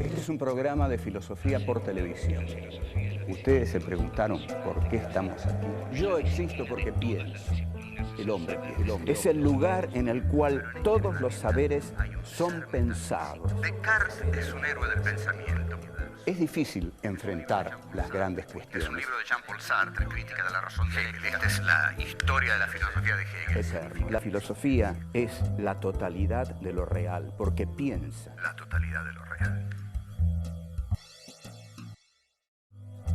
Este es un programa de filosofía por televisión. Ustedes se preguntaron por qué estamos aquí. Yo existo porque pienso. El hombre piensa. Es el lugar en el cual todos los saberes son pensados. Descartes es un héroe del pensamiento. Es difícil enfrentar las grandes Es un cuestiones. libro de Jean-Paul Sartre, Crítica de la razón de Hegel. Esta es la historia de la filosofía de Hegel. Eterno. La filosofía es la totalidad de lo real, porque piensa. La totalidad de lo real.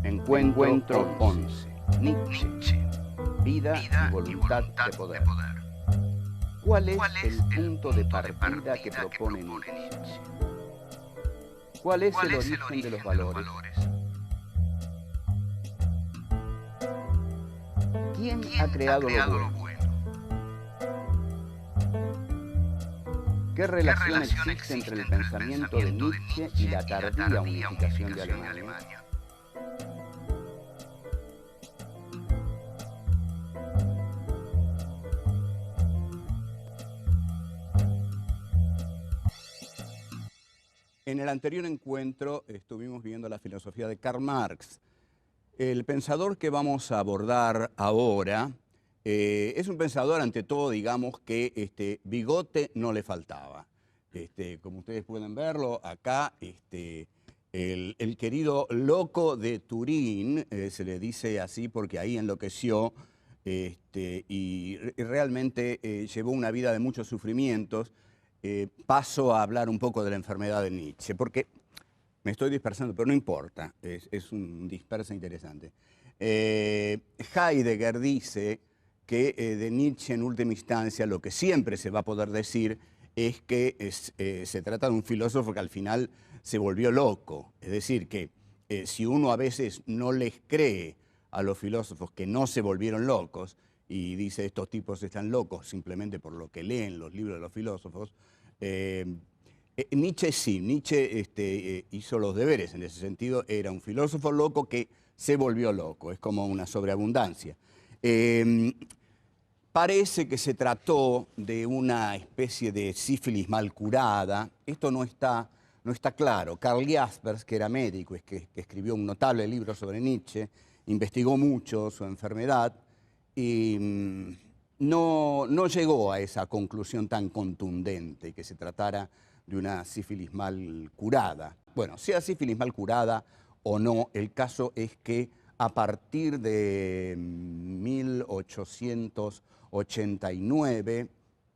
Encuentro 11. Nietzsche. Vida y voluntad de poder. ¿Cuál es el punto de partida que propone Nietzsche? ¿Cuál es el origen de los valores? ¿Quién ha creado lo bueno? ¿Qué relación existe entre el pensamiento de Nietzsche y la tardía unificación de Alemania? En el anterior encuentro estuvimos viendo la filosofía de Karl Marx. El pensador que vamos a abordar ahora es un pensador, ante todo, digamos, que bigote no le faltaba. Como ustedes pueden verlo, acá el querido loco de Turín, se le dice así porque ahí enloqueció y realmente llevó una vida de muchos sufrimientos. Paso a hablar un poco de la enfermedad de Nietzsche, porque me estoy dispersando, pero no importa, es un dispersa interesante. Heidegger dice que de Nietzsche en última instancia lo que siempre se va a poder decir es que se trata de un filósofo que al final se volvió loco. Es decir, que si uno a veces no les cree a los filósofos que no se volvieron locos y dice estos tipos están locos simplemente por lo que leen los libros de los filósofos, Nietzsche sí, Nietzsche hizo los deberes en ese sentido, era un filósofo loco que se volvió loco, es como una sobreabundancia. Parece que se trató de una especie de sífilis mal curada, esto no está claro. Karl Jaspers, que era médico, que escribió un notable libro sobre Nietzsche, investigó mucho su enfermedad y no llegó a esa conclusión tan contundente, que se tratara de una sífilis mal curada. Bueno, sea sífilis mal curada o no, el caso es que a partir de 1889,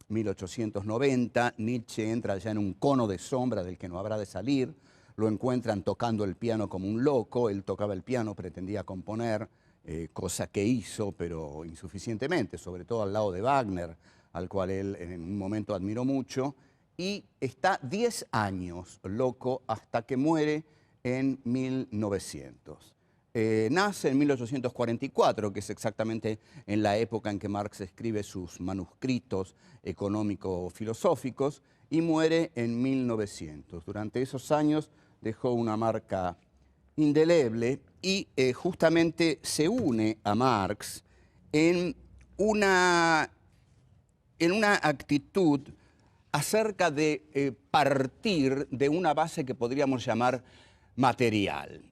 1890, Nietzsche entra ya en un cono de sombra del que no habrá de salir. Lo encuentran tocando el piano como un loco, él tocaba el piano, pretendía componer, cosa que hizo, pero insuficientemente, sobre todo al lado de Wagner, al cual él en un momento admiró mucho, y está 10 años loco hasta que muere en 1900. Nace en 1844, que es exactamente en la época en que Marx escribe sus manuscritos económico-filosóficos, y muere en 1900. Durante esos años dejó una marca indeleble y justamente se une a Marx en una actitud acerca de partir de una base que podríamos llamar material.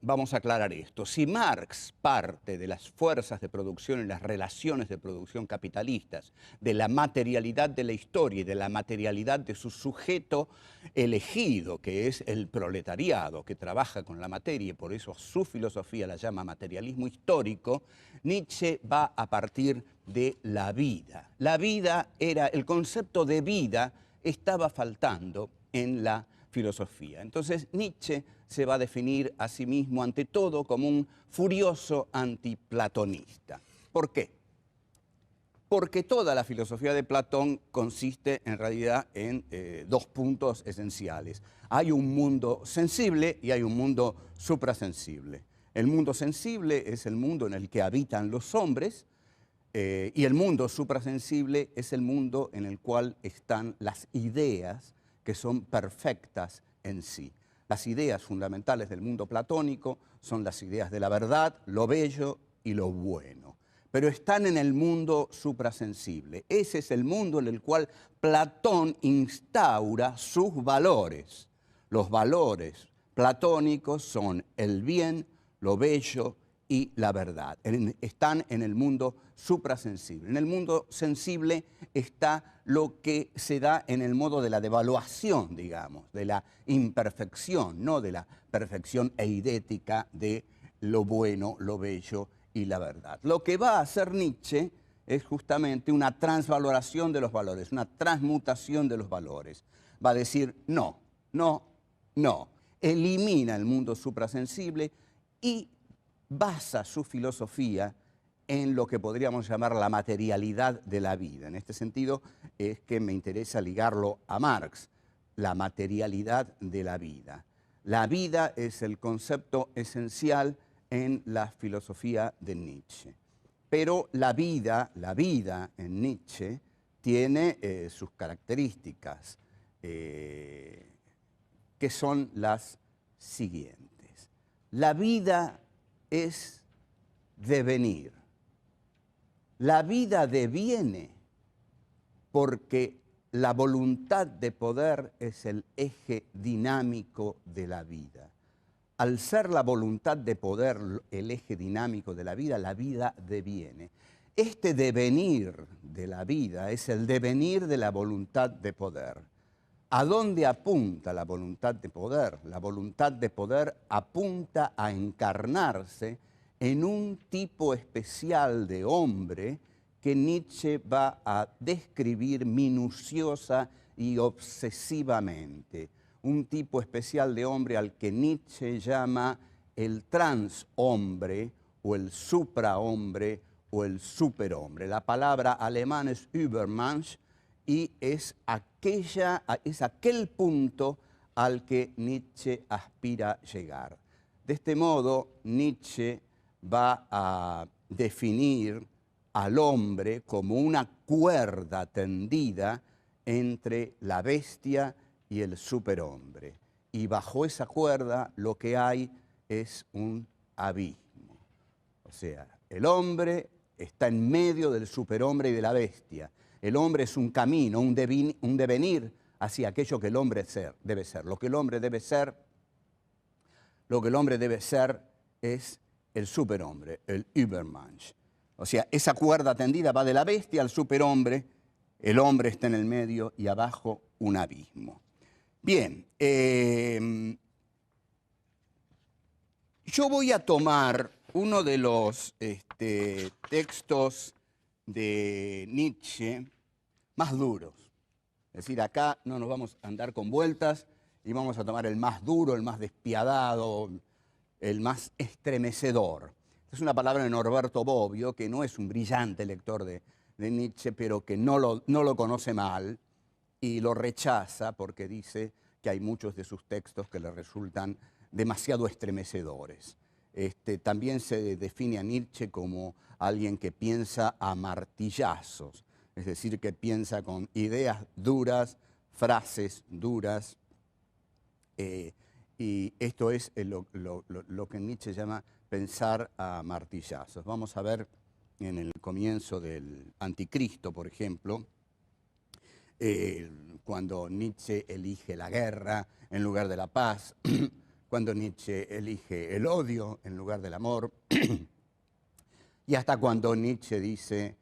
Vamos a aclarar esto. Si Marx parte de las fuerzas de producción y las relaciones de producción capitalistas, de la materialidad de la historia y de la materialidad de su sujeto elegido, que es el proletariado, que trabaja con la materia y por eso su filosofía la llama materialismo histórico, Nietzsche va a partir de la vida. La vida era, el concepto de vida estaba faltando en la filosofía. Entonces Nietzsche se va a definir a sí mismo ante todo como un furioso antiplatonista. ¿Por qué? Porque toda la filosofía de Platón consiste en realidad en dos puntos esenciales. Hay un mundo sensible y hay un mundo suprasensible. El mundo sensible es el mundo en el que habitan los hombres y el mundo suprasensible es el mundo en el cual están las ideas que son perfectas en sí. Las ideas fundamentales del mundo platónico son las ideas de la verdad, lo bello y lo bueno. Pero están en el mundo suprasensible. Ese es el mundo en el cual Platón instaura sus valores. Los valores platónicos son el bien, lo bello y la verdad. Están en el mundo suprasensible. En el mundo sensible está lo que se da en el modo de la devaluación, digamos, de la imperfección, no de la perfección eidética de lo bueno, lo bello y la verdad. Lo que va a hacer Nietzsche es justamente una transvaloración de los valores, una transmutación de los valores. Va a decir no, no, no. Elimina el mundo suprasensible y basa su filosofía en lo que podríamos llamar la materialidad de la vida. En este sentido es que me interesa ligarlo a Marx, la materialidad de la vida. La vida es el concepto esencial en la filosofía de Nietzsche. Pero la vida en Nietzsche tiene sus características, que son las siguientes. La vida es devenir. La vida deviene porque la voluntad de poder es el eje dinámico de la vida. Al ser la voluntad de poder el eje dinámico de la vida deviene. Este devenir de la vida es el devenir de la voluntad de poder. ¿A dónde apunta la voluntad de poder? La voluntad de poder apunta a encarnarse en un tipo especial de hombre que Nietzsche va a describir minuciosa y obsesivamente. Un tipo especial de hombre al que Nietzsche llama el transhombre o el suprahombre o el superhombre. La palabra alemana es Übermensch y es aquel punto al que Nietzsche aspira llegar. De este modo, Nietzsche va a definir al hombre como una cuerda tendida entre la bestia y el superhombre. Y bajo esa cuerda lo que hay es un abismo. O sea, el hombre está en medio del superhombre y de la bestia. El hombre es un camino, un devenir hacia aquello que el hombre debe ser. Lo que el hombre debe ser es el superhombre, el Übermensch. O sea, esa cuerda tendida va de la bestia al superhombre, el hombre está en el medio y abajo un abismo. Bien, yo voy a tomar uno de los textos de Nietzsche más duros. Es decir, acá no nos vamos a andar con vueltas y vamos a tomar el más duro, el más despiadado, el más estremecedor. Es una palabra de Norberto Bobbio, que no es un brillante lector de Nietzsche, pero que no lo conoce mal y lo rechaza porque dice que hay muchos de sus textos que le resultan demasiado estremecedores. También se define a Nietzsche como alguien que piensa a martillazos, es decir, que piensa con ideas duras, frases duras, y esto es lo que Nietzsche llama pensar a martillazos. Vamos a ver en el comienzo del Anticristo, por ejemplo, cuando Nietzsche elige la guerra en lugar de la paz, cuando Nietzsche elige el odio en lugar del amor, y hasta cuando Nietzsche dice,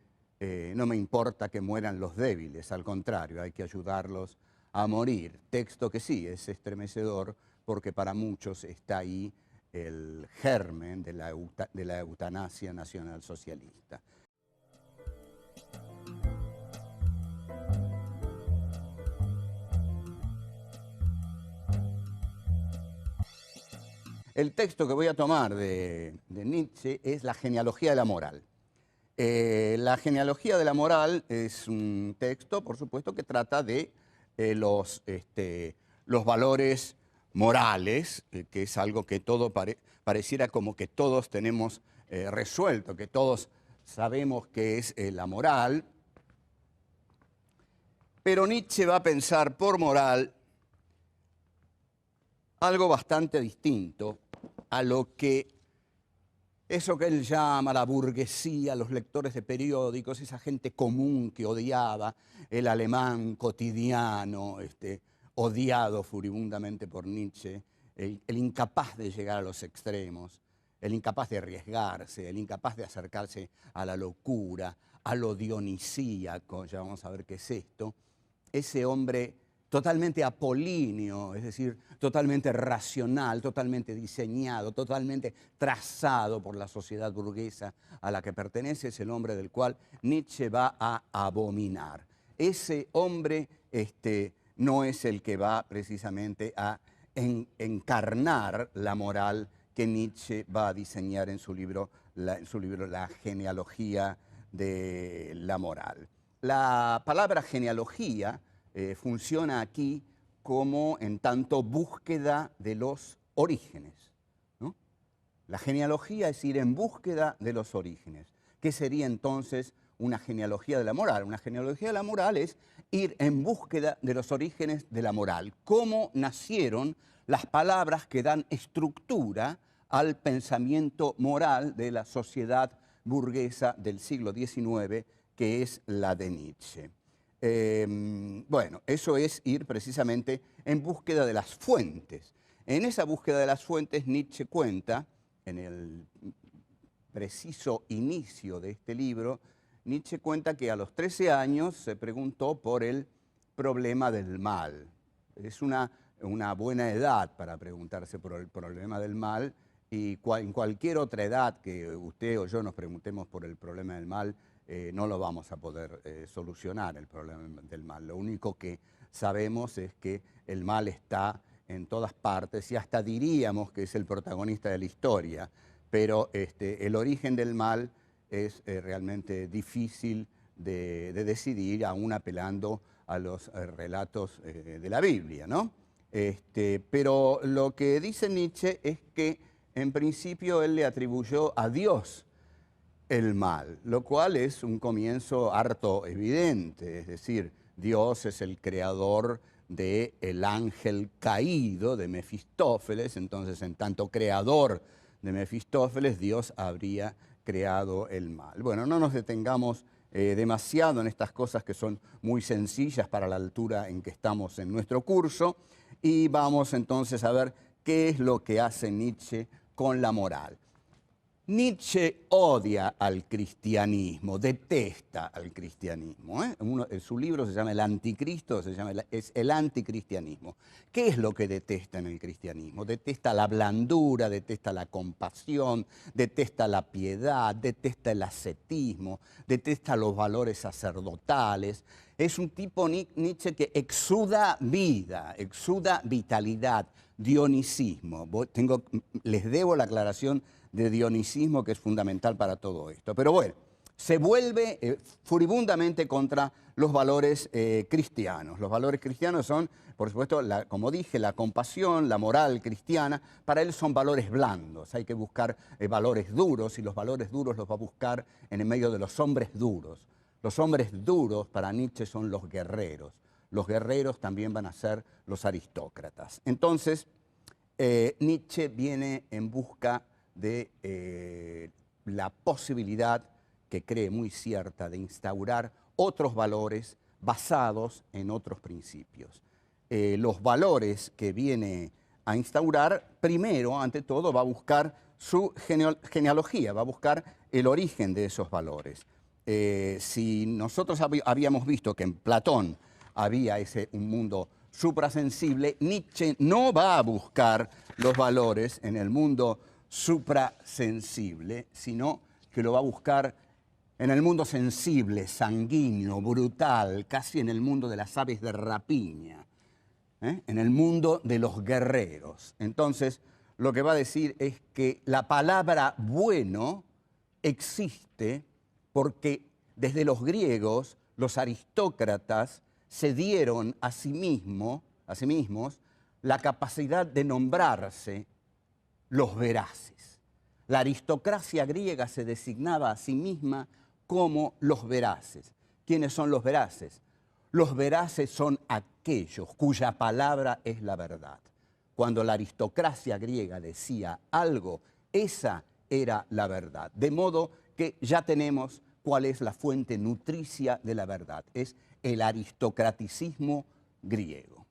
no me importa que mueran los débiles, al contrario, hay que ayudarlos a morir. Texto que sí es estremecedor porque para muchos está ahí el germen de la eutanasia nacionalsocialista. El texto que voy a tomar de Nietzsche es La genealogía de la moral. La genealogía de la moral es un texto, por supuesto, que trata de los valores morales, que es algo que pareciera como que todos tenemos resuelto, que todos sabemos qué es la moral. Pero Nietzsche va a pensar por moral algo bastante distinto a lo que eso que él llama la burguesía, los lectores de periódicos, esa gente común que odiaba el alemán cotidiano, odiado furibundamente por Nietzsche, el incapaz de llegar a los extremos, el incapaz de arriesgarse, el incapaz de acercarse a la locura, a lo dionisíaco, ya vamos a ver qué es esto, ese hombre totalmente apolíneo, es decir, totalmente racional, totalmente diseñado, totalmente trazado por la sociedad burguesa a la que pertenece, es el hombre del cual Nietzsche va a abominar. Ese hombre no es el que va precisamente a encarnar la moral que Nietzsche va a diseñar en su libro La genealogía de la moral. La palabra genealogía funciona aquí como en tanto búsqueda de los orígenes, ¿no? La genealogía es ir en búsqueda de los orígenes. ¿Qué sería entonces una genealogía de la moral? Una genealogía de la moral es ir en búsqueda de los orígenes de la moral. ¿Cómo nacieron las palabras que dan estructura al pensamiento moral de la sociedad burguesa del siglo XIX, que es la de Nietzsche? Bueno, eso es ir precisamente en búsqueda de las fuentes. En esa búsqueda de las fuentes, Nietzsche cuenta, en el preciso inicio de este libro, Nietzsche cuenta que a los 13 años se preguntó por el problema del mal. Es una buena edad para preguntarse por el problema del mal, y en cualquier otra edad que usted o yo nos preguntemos por el problema del mal, no lo vamos a poder solucionar, el problema del mal. Lo único que sabemos es que el mal está en todas partes y hasta diríamos que es el protagonista de la historia, pero el origen del mal es realmente difícil de decidir, aún apelando a los relatos de la Biblia, ¿no? Pero lo que dice Nietzsche es que en principio él le atribuyó a Dios el mal, lo cual es un comienzo harto evidente, es decir, Dios es el creador del ángel caído de Mefistófeles, entonces en tanto creador de Mefistófeles, Dios habría creado el mal. Bueno, no nos detengamos demasiado en estas cosas que son muy sencillas para la altura en que estamos en nuestro curso, y vamos entonces a ver qué es lo que hace Nietzsche con la moral. Nietzsche odia al cristianismo, detesta al cristianismo. Su libro se llama El Anticristo, es el anticristianismo. ¿Qué es lo que detesta en el cristianismo? Detesta la blandura, detesta la compasión, detesta la piedad, detesta el ascetismo, detesta los valores sacerdotales. Es un tipo Nietzsche que exuda vida, exuda vitalidad, dionisismo. Les debo la aclaración de dionisismo, que es fundamental para todo esto. Pero bueno, se vuelve furibundamente contra los valores cristianos. Los valores cristianos son, por supuesto, como dije, la compasión, la moral cristiana. Para él son valores blandos. Hay que buscar valores duros, y los valores duros los va a buscar en el medio de los hombres duros. Los hombres duros para Nietzsche son los guerreros. Los guerreros también van a ser los aristócratas. Entonces, Nietzsche viene en busca de la posibilidad, que cree muy cierta, de instaurar otros valores basados en otros principios. Los valores que viene a instaurar, primero, ante todo, va a buscar su genealogía, va a buscar el origen de esos valores. Si nosotros habíamos visto que en Platón había un mundo suprasensible, Nietzsche no va a buscar los valores en el mundo suprasensible, sino que lo va a buscar en el mundo sensible, sanguíneo, brutal, casi en el mundo de las aves de rapiña, en el mundo de los guerreros. Entonces, lo que va a decir es que la palabra bueno existe porque desde los griegos los aristócratas se dieron a sí mismos la capacidad de nombrarse los veraces. La aristocracia griega se designaba a sí misma como los veraces. ¿Quiénes son los veraces? Los veraces son aquellos cuya palabra es la verdad. Cuando la aristocracia griega decía algo, esa era la verdad. De modo que ya tenemos cuál es la fuente nutricia de la verdad. Es el aristocraticismo griego.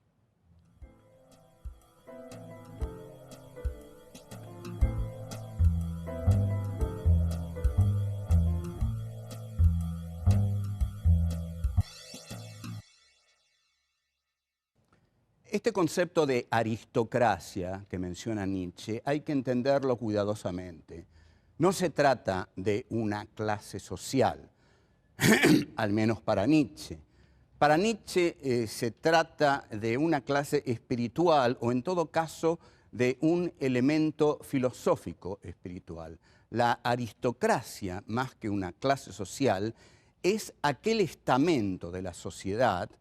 Este concepto de aristocracia que menciona Nietzsche hay que entenderlo cuidadosamente. No se trata de una clase social, al menos para Nietzsche. Para Nietzsche se trata de una clase espiritual o en todo caso de un elemento filosófico espiritual. La aristocracia, más que una clase social, es aquel estamento de la sociedad,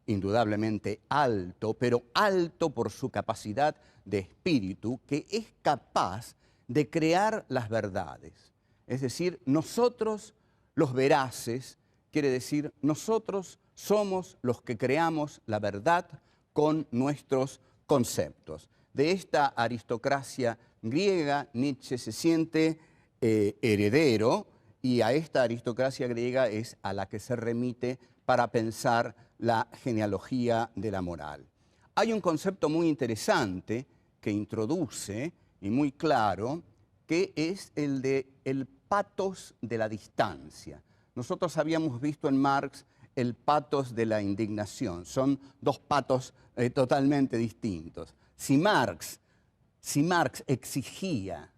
indudablemente alto, pero alto por su capacidad de espíritu, que es capaz de crear las verdades. Es decir, nosotros los veraces, quiere decir, nosotros somos los que creamos la verdad con nuestros conceptos. De esta aristocracia griega, Nietzsche se siente heredero, y a esta aristocracia griega es a la que se remite para pensar la genealogía de la moral. Hay un concepto muy interesante que introduce y muy claro, que es el de el patos de la distancia. Nosotros habíamos visto en Marx el patos de la indignación. Son dos patos totalmente distintos. Si Marx exigía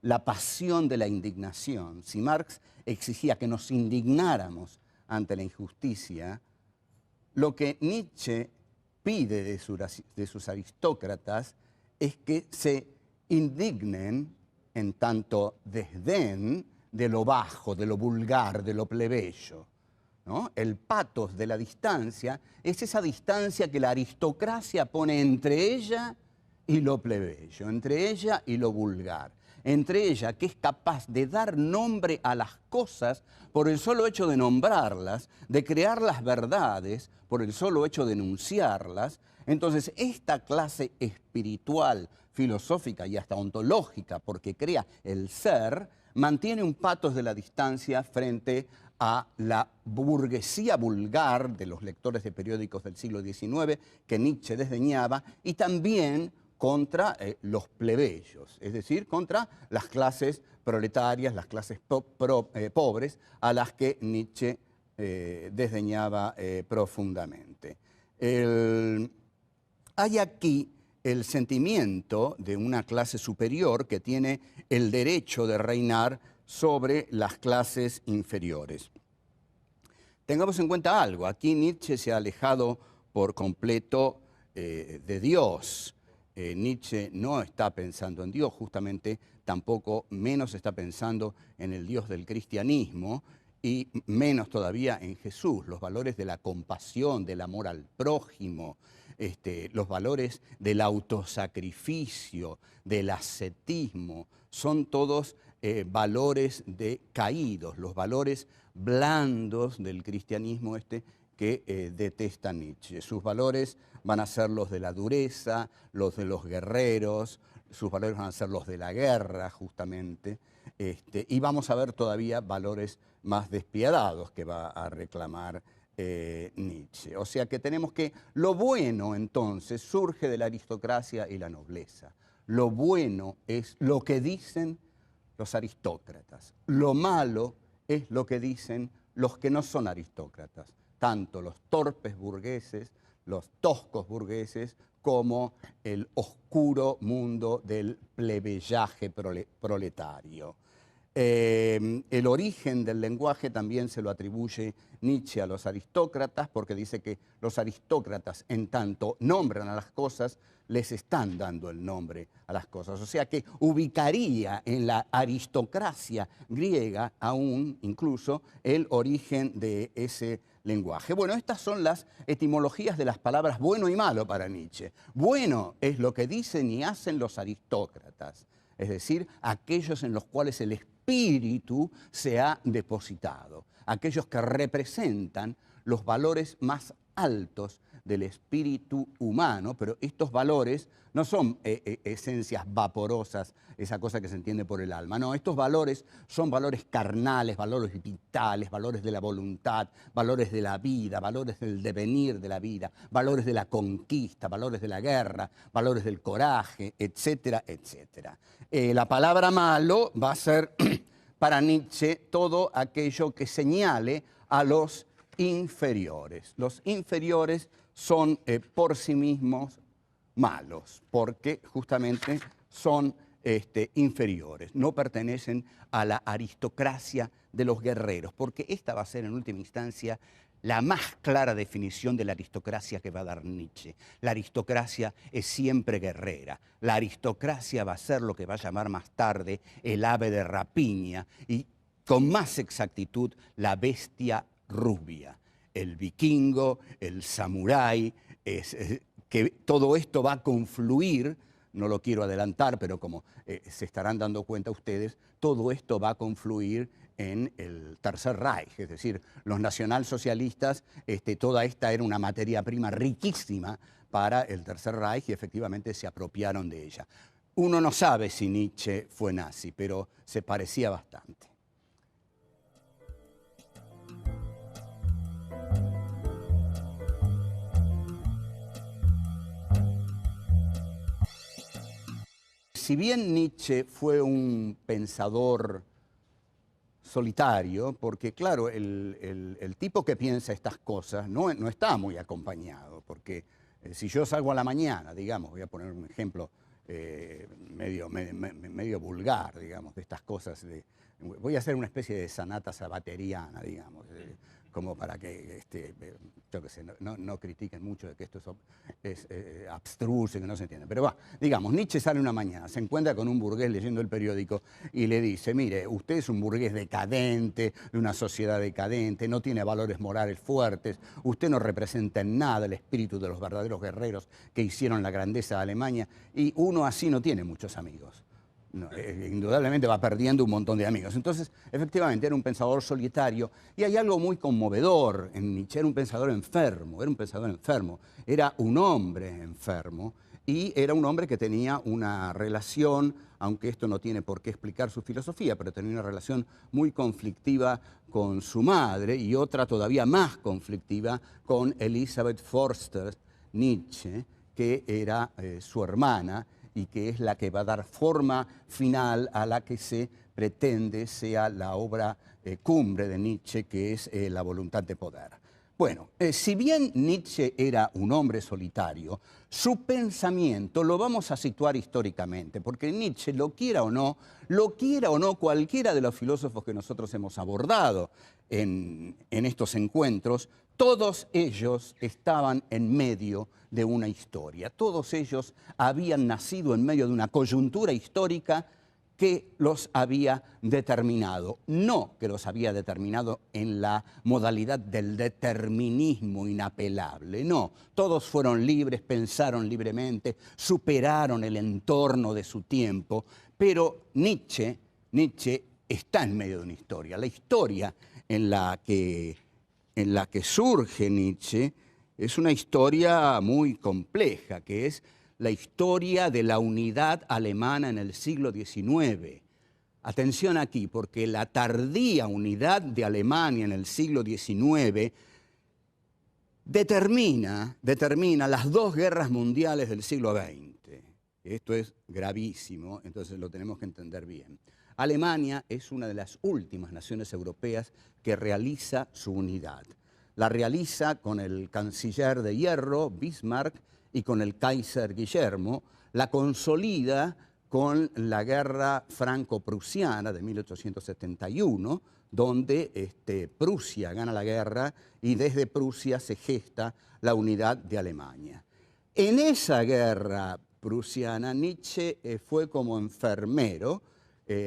la pasión de la indignación, si Marx exigía que nos indignáramos ante la injusticia, lo que Nietzsche pide de sus aristócratas es que se indignen en tanto desdén de lo bajo, de lo vulgar, de lo plebeyo, ¿no? El patos de la distancia es esa distancia que la aristocracia pone entre ella y lo plebeyo, entre ella y lo vulgar, entre ella que es capaz de dar nombre a las cosas por el solo hecho de nombrarlas, de crear las verdades por el solo hecho de enunciarlas. Entonces, esta clase espiritual, filosófica y hasta ontológica, porque crea el ser, mantiene un patos de la distancia frente a la burguesía vulgar de los lectores de periódicos del siglo XIX que Nietzsche desdeñaba, y también contra los plebeyos, es decir, contra las clases proletarias, las clases pobres, a las que Nietzsche desdeñaba profundamente. Hay aquí el sentimiento de una clase superior que tiene el derecho de reinar sobre las clases inferiores. Tengamos en cuenta algo, aquí Nietzsche se ha alejado por completo de Dios. Nietzsche no está pensando en Dios, justamente tampoco menos está pensando en el Dios del cristianismo y menos todavía en Jesús. Los valores de la compasión, del amor al prójimo, los valores del autosacrificio, del ascetismo, son todos valores caídos, los valores blandos del cristianismo que detesta Nietzsche. Sus valores van a ser los de la dureza, los de los guerreros, sus valores van a ser los de la guerra, justamente, y vamos a ver todavía valores más despiadados que va a reclamar Nietzsche. O sea que tenemos que lo bueno entonces surge de la aristocracia y la nobleza. Lo bueno es lo que dicen los aristócratas. Lo malo es lo que dicen los que no son aristócratas, tanto los torpes burgueses, los toscos burgueses, como el oscuro mundo del plebeyaje proletario. El origen del lenguaje también se lo atribuye Nietzsche a los aristócratas, porque dice que los aristócratas, en tanto nombran a las cosas, les están dando el nombre a las cosas. O sea que ubicaría en la aristocracia griega aún incluso el origen de ese lenguaje. Bueno, estas son las etimologías de las palabras bueno y malo para Nietzsche. Bueno es lo que dicen y hacen los aristócratas, es decir, aquellos en los cuales el espíritu se ha depositado, aquellos que representan los valores más altos del espíritu humano, pero estos valores no son esencias vaporosas, esa cosa que se entiende por el alma. No, estos valores son valores carnales, valores vitales, valores de la voluntad, valores de la vida, valores del devenir de la vida, valores de la conquista, valores de la guerra, valores del coraje, etcétera, etcétera. La palabra malo va a ser para Nietzsche todo aquello que señale a los inferiores. Los inferiores son por sí mismos malos, porque justamente son inferiores, no pertenecen a la aristocracia de los guerreros, porque esta va a ser en última instancia la más clara definición de la aristocracia que va a dar Nietzsche. La aristocracia es siempre guerrera. La aristocracia va a ser lo que va a llamar más tarde el ave de rapiña y con más exactitud la bestia rubia. El vikingo, el samurái, que todo esto va a confluir. No lo quiero adelantar, pero como se estarán dando cuenta ustedes, todo esto va a confluir en el Tercer Reich, es decir, los nacionalsocialistas, toda esta era una materia prima riquísima para el Tercer Reich y efectivamente se apropiaron de ella. Uno no sabe si Nietzsche fue nazi, pero se parecía bastante. Si bien Nietzsche fue un pensador solitario, porque claro, el tipo que piensa estas cosas no está muy acompañado, porque si yo salgo a la mañana, digamos, voy a poner un ejemplo medio vulgar, digamos, de estas cosas, voy a hacer una especie de sanata sabateriana, digamos, como para que, yo qué sé, no critiquen mucho de que esto es abstruso y que no se entiende. Pero va, digamos, Nietzsche sale una mañana, se encuentra con un burgués leyendo el periódico y le dice, mire, usted es un burgués decadente, de una sociedad decadente, no tiene valores morales fuertes, usted no representa en nada el espíritu de los verdaderos guerreros que hicieron la grandeza de Alemania, y uno así no tiene muchos amigos. No, indudablemente va perdiendo un montón de amigos. Entonces, efectivamente, era un pensador solitario y hay algo muy conmovedor en Nietzsche. Era un pensador enfermo, era un hombre enfermo y era un hombre que tenía una relación, aunque esto no tiene por qué explicar su filosofía, pero tenía una relación muy conflictiva con su madre y otra todavía más conflictiva con Elisabeth Förster Nietzsche, que era su hermana, y que es la que va a dar forma final a la que se pretende sea la obra cumbre de Nietzsche, que es La voluntad de poder. Bueno, si bien Nietzsche era un hombre solitario, su pensamiento lo vamos a situar históricamente, porque Nietzsche, lo quiera o no cualquiera de los filósofos que nosotros hemos abordado en estos encuentros, todos ellos estaban en medio de una historia. Todos ellos habían nacido en medio de una coyuntura histórica que los había determinado. No que los había determinado en la modalidad del determinismo inapelable. No, todos fueron libres, pensaron libremente, superaron el entorno de su tiempo. Pero Nietzsche está en medio de una historia. La historia en la que surge Nietzsche es una historia muy compleja, que es la historia de la unidad alemana en el siglo XIX. Atención aquí, porque la tardía unidad de Alemania en el siglo XIX determina las dos guerras mundiales del siglo XX. Esto es gravísimo, entonces lo tenemos que entender bien. Alemania es una de las últimas naciones europeas que realiza su unidad. La realiza con el canciller de hierro, Bismarck, y con el Kaiser Guillermo, la consolida con la guerra franco-prusiana de 1871, donde Prusia gana la guerra y desde Prusia se gesta la unidad de Alemania. En esa guerra prusiana, Nietzsche fue como enfermero,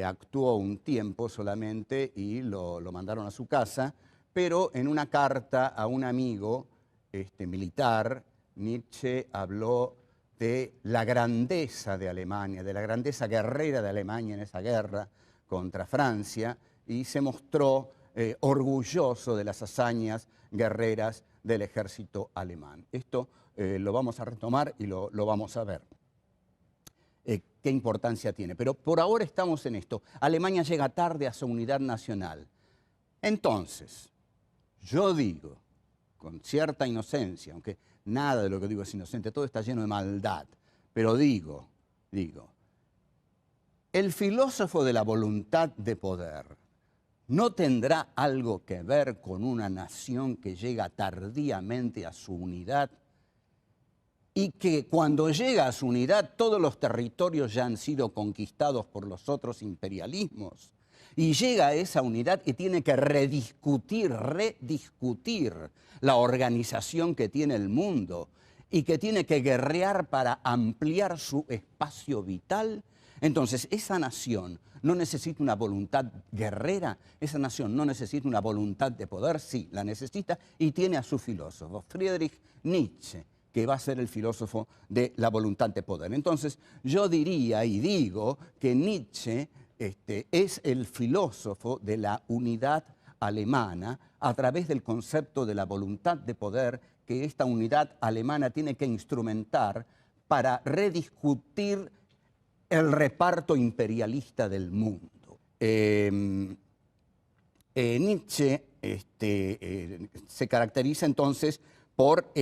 actuó un tiempo solamente y lo mandaron a su casa, pero en una carta a un amigo militar, Nietzsche habló de la grandeza de Alemania, de la grandeza guerrera de Alemania en esa guerra contra Francia, y se mostró orgulloso de las hazañas guerreras del ejército alemán. Esto lo vamos a retomar y lo vamos a ver. ¿Qué importancia tiene? Pero por ahora estamos en esto. Alemania llega tarde a su unidad nacional. Entonces, yo digo, con cierta inocencia, aunque nada de lo que digo es inocente, todo está lleno de maldad, pero digo, el filósofo de la voluntad de poder no tendrá algo que ver con una nación que llega tardíamente a su unidad. y que cuando llega a su unidad todos los territorios ya han sido conquistados por los otros imperialismos, y llega a esa unidad y tiene que rediscutir la organización que tiene el mundo y que tiene que guerrear para ampliar su espacio vital. Entonces, esa nación no necesita una voluntad guerrera, esa nación no necesita una voluntad de poder, sí, la necesita, y tiene a su filósofo, Friedrich Nietzsche, que va a ser el filósofo de la voluntad de poder. Entonces, yo diría y digo que Nietzsche es el filósofo de la unidad alemana a través del concepto de la voluntad de poder que esta unidad alemana tiene que instrumentar para rediscutir el reparto imperialista del mundo. Nietzsche se caracteriza entonces por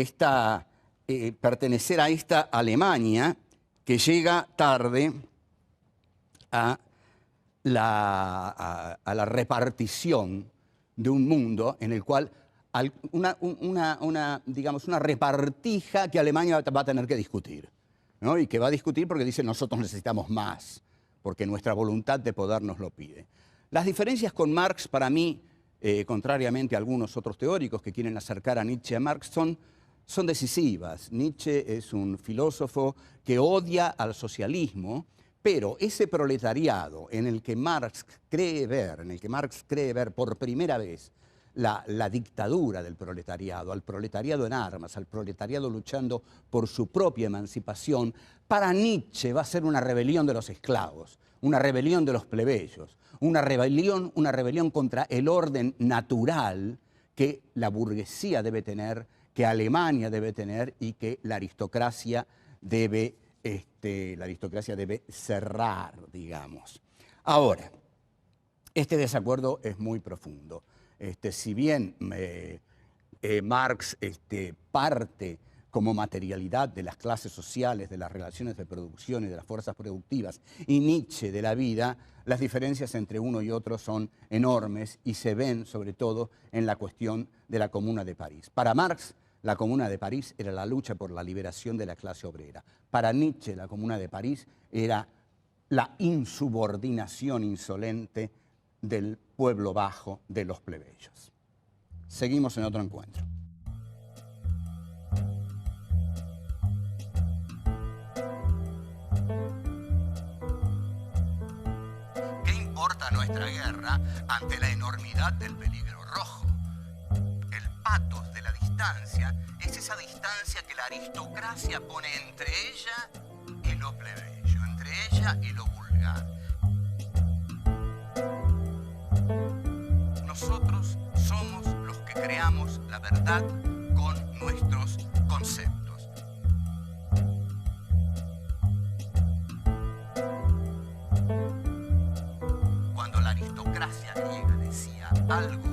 pertenecer a esta Alemania que llega tarde a la repartición de un mundo en el cual digamos, una repartija que Alemania va a tener que discutir, ¿no? Y que va a discutir porque dice nosotros necesitamos más, porque nuestra voluntad de poder nos lo pide. Las diferencias con Marx para mí, contrariamente a algunos otros teóricos que quieren acercar a Nietzsche a Marx, son decisivas. Nietzsche es un filósofo que odia al socialismo, pero ese proletariado en el que Marx cree ver por primera vez la dictadura del proletariado, al proletariado en armas, al proletariado luchando por su propia emancipación, para Nietzsche va a ser una rebelión de los esclavos, una rebelión de los plebeyos, una rebelión contra el orden natural que la burguesía debe tener, que Alemania debe tener y que la aristocracia debe cerrar, digamos. Ahora, este desacuerdo es muy profundo. Si bien Marx parte como materialidad de las clases sociales, de las relaciones de producción y de las fuerzas productivas, y Nietzsche de la vida, las diferencias entre uno y otro son enormes y se ven sobre todo en la cuestión de la Comuna de París. Para Marx, la Comuna de París era la lucha por la liberación de la clase obrera. Para Nietzsche, la Comuna de París era la insubordinación insolente del pueblo bajo, de los plebeyos. Seguimos en otro encuentro. ¿Qué importa nuestra guerra ante la enormidad del peligro rojo? El pathos de la distancia es esa distancia que la aristocracia pone entre ella y lo plebeyo, entre ella y lo vulgar. Nosotros somos los que creamos la verdad con nuestros conceptos. Cuando la aristocracia griega decía algo